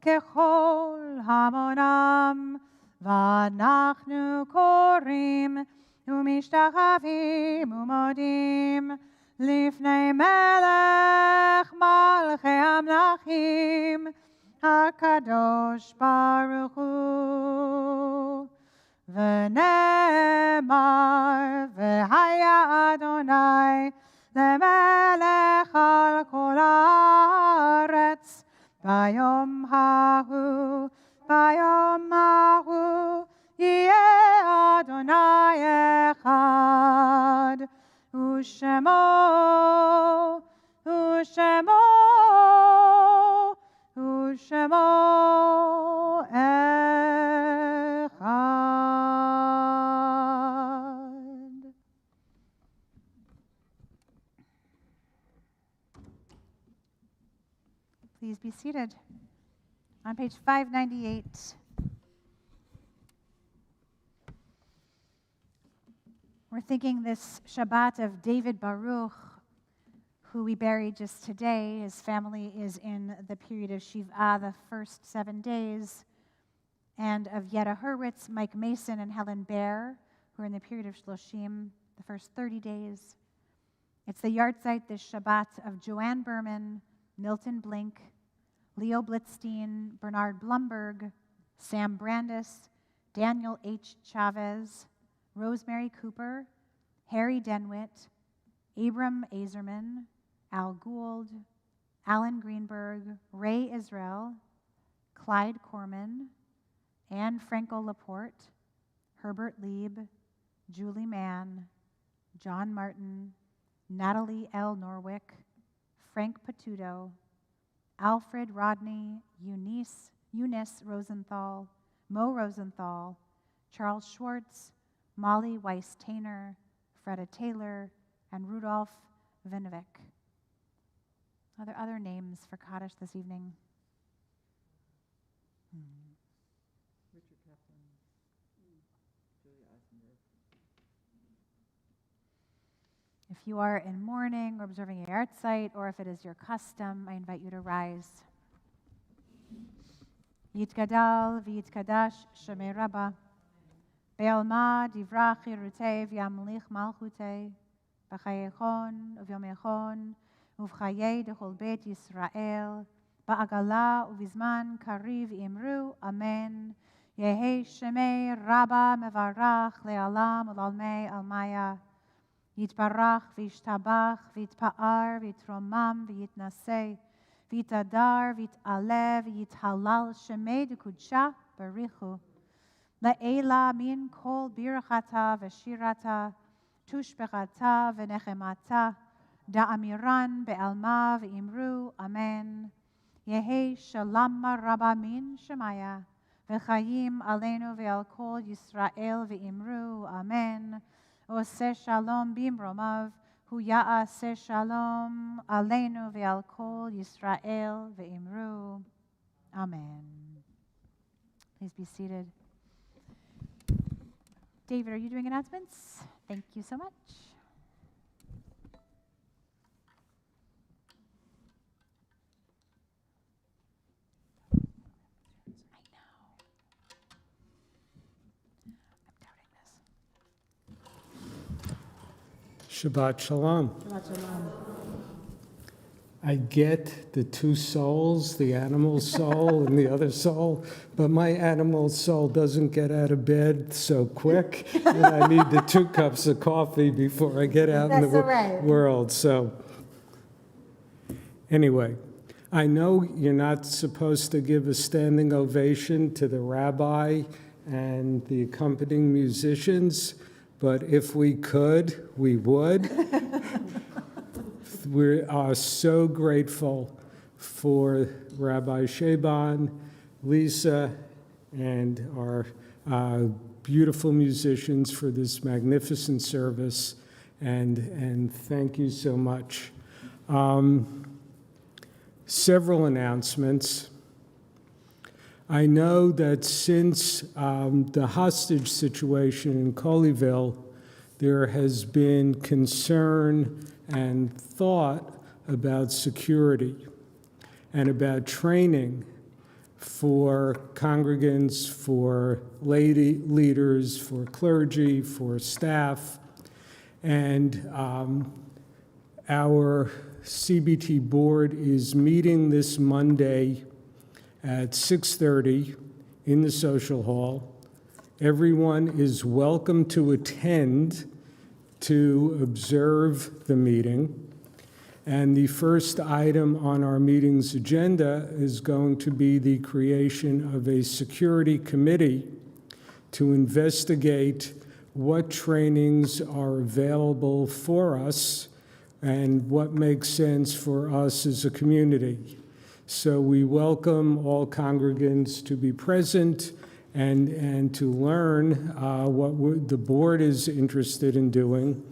ככל המונם, ואנחנו קוראים ומשתחווים ומודים לפני מלך מלכי המלכים, הקדוש ברוך הוא. ונאמר, והיה אדוני למלך על כל הארץ, ביום ההוא, ביום ההוא, יהיה אדוני אחד, ושמו, ושמו, ושמו אחד. Please be seated. On page 598, we're thinking this Shabbat of David Baruch, who we buried just today. His family is in the period of Shiv'ah, the first 7 days, and of Yetta Hurwitz, Mike Mason, and Helen Baer, who are in the period of Shloshim, the first 30 days. It's the yahrzeit this Shabbat of Joanne Berman, Milton Blink, Leo Blitzstein, Bernard Blumberg, Sam Brandis, Daniel H. Chavez, Rosemary Cooper, Harry Denwitt, Abram Azerman, Al Gould, Alan Greenberg, Ray Israel, Clyde Corman, Anne Franco Laporte, Herbert Lieb, Julie Mann, John Martin, Natalie L. Norwick, Frank Patudo, Alfred Rodney, Eunice Rosenthal, Mo Rosenthal, Charles Schwartz, Molly Weiss-Tainer, Freda Taylor, and Rudolph Vinovic. Are there other names for Kaddish this evening? Richard Kaplan, Julia Eisenberg. If you are in mourning or observing a yard site, or if it is your custom, I invite you to rise. Yitgadal v'yitkadash shemei Rabba, be'alma divrach yirutei v'yamlich malchutei, b'chayechon uvyomechon uv'chayei dechol beit Yisrael, ba'agala uvizman kariv imru, amen. Yehi shemei Rabba mevarach le'alam u'lalmei almaya, יתברך וישתבח ויתפאר ויתרומם ויתנשא ויתהדר ויתעלה ויתהלל שמי דקודשה בריחו לעילה מן כל ברכתה ושירתה תושבחתה ונחמתה דאמירן בעלמה ואמרו אמן. יהי שלמה רבה מן שמיה וחיים עלינו ועל כל ישראל ואמרו אמן. עושה שלום במרומיו, הוא יעשה שלום עלינו ועל כל ישראל ואמרו, Amen. Please be seated. David, are you doing announcements? Thank you so much. Shabbat Shalom. Shabbat Shalom. I get the two souls, the animal soul and the other soul, but my animal soul doesn't get out of bed so quick, and I need the 2 cups of coffee before I get out in the world. So anyway, I know you're not supposed to give a standing ovation to the rabbi and the accompanying musicians, but if we could, we would. We are so grateful for Rabbi Shaban, Lisa, and our beautiful musicians for this magnificent service, and thank you so much. Several announcements. I know that since the hostage situation in Colleyville, there has been concern and thought about security and about training for congregants, for lady leaders, for clergy, for staff. And our CBT board is meeting this Monday at 6:30 in the social hall. Everyone is welcome to attend to observe the meeting. And the first item on our meeting's agenda is going to be the creation of a security committee to investigate what trainings are available for us and what makes sense for us as a community. So we welcome all congregants to be present and to learn what the board is interested in doing.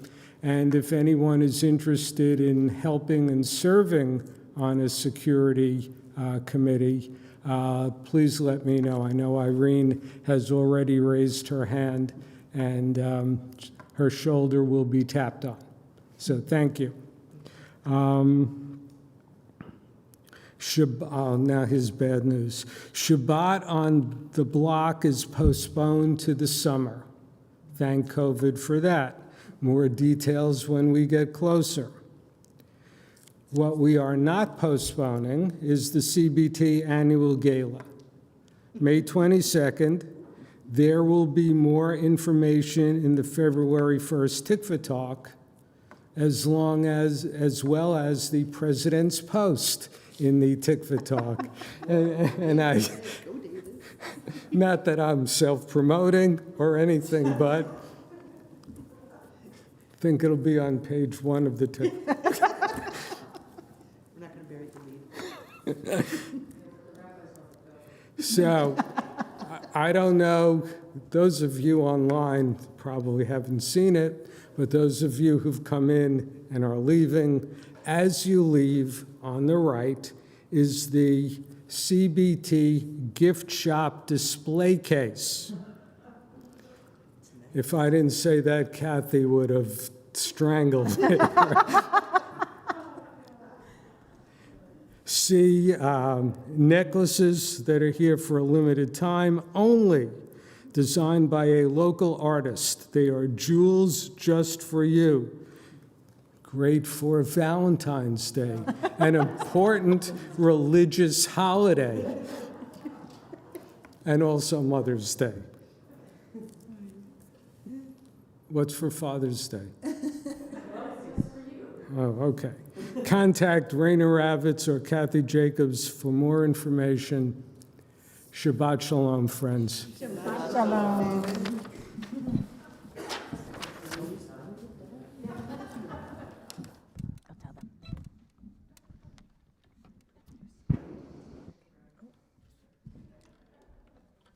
And if anyone is interested in helping and serving on a security committee, please let me know. I know Irene has already raised her hand, and her shoulder will be tapped on. So thank you. Now his bad news. Shabbat on the block is postponed to the summer. Thank COVID for that. More details when we get closer. What we are not postponing is the CBT annual gala. May 22nd, There will be more information in the February 1st Tikva talk, as well as the President's post in the Tikva talk. and I, not that I'm self-promoting or anything, but I think it'll be on page 1 of the Tikva. We're not going to bury the lead. So, I don't know, those of you online probably haven't seen it, but those of you who've come in and are leaving, as you leave, on the right is the CBT gift shop display case. If I didn't say that, Kathy would have strangled me. See necklaces that are here for a limited time only, designed by a local artist. They are jewels just for you. Great for Valentine's Day, an important religious holiday, and also Mother's Day. What's for Father's Day? Oh, okay. Contact Raina Ravitz or Kathy Jacobs for more information. Shabbat Shalom, friends. Shalom. I'll tell them.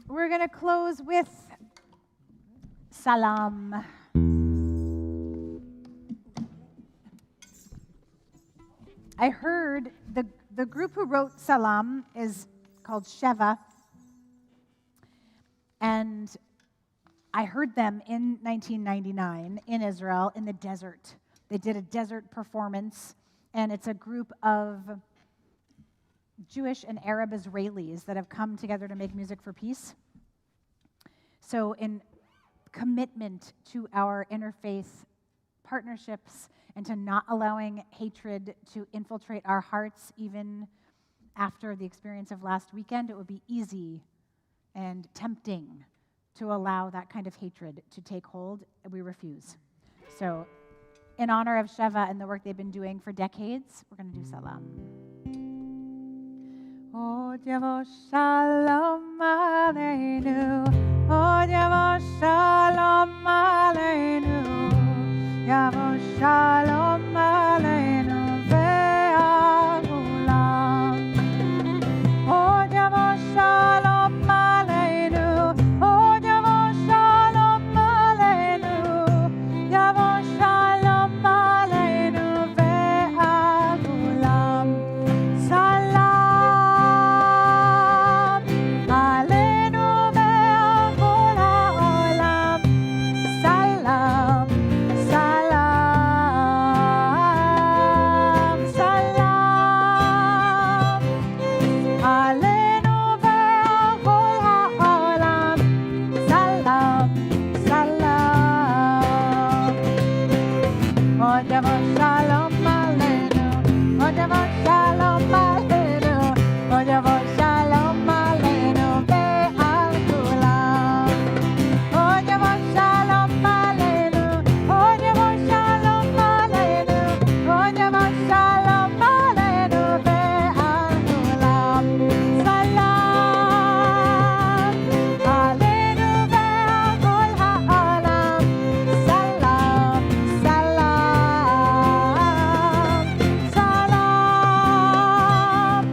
We're going to close with salam. I heard the group who wrote salam is called Sheva, and I heard them in 1999 in Israel in the desert. They did a desert performance, and it's a group of Jewish and Arab Israelis that have come together to make music for peace. So in commitment to our interfaith partnerships and to not allowing hatred to infiltrate our hearts even after the experience of last weekend, it would be easy and tempting to allow that kind of hatred to take hold. We refuse. So in honor of Sheva and the work they've been doing for decades, we're going to do salam. Oh, Yavo Shalom Aleinu. Oh, Yavo Shalom Aleinu. Yavo Shalom Aleinu ve'agulam. Oh, Yavo Shalom Aleinu. Oh, Yavo Shalom Aleinu. Yavo Shalom Aleinu ve'agulam. Salam Aleinu ve'agul ha'olam. Salam, salam, salam. Aleinu ve'agul ha'olam. Salam, salam. Oh, Yavo Shalom Aleinu. Oh, Yavo Shalom Aleinu. Oh, Yavo Shalom Aleinu ve'al kulam. Oh, Yavo Shalom Aleinu. Oh, Yavo Shalom Aleinu. Oh, Yavo Shalom Aleinu ve'al kulam. Salam Aleinu ve'agul ha'olam. Salam, salam, salam.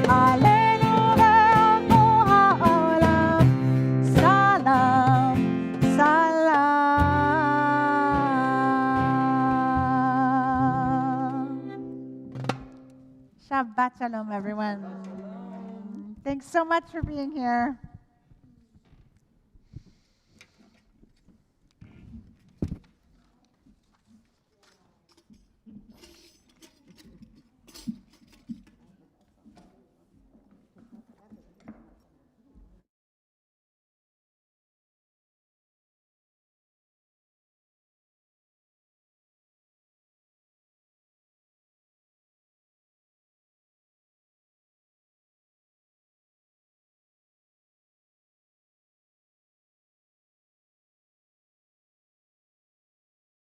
Aleinu ve'agul ha'olam. Salam, salam. Shabbat Shalom, everyone. Thanks so much for being here.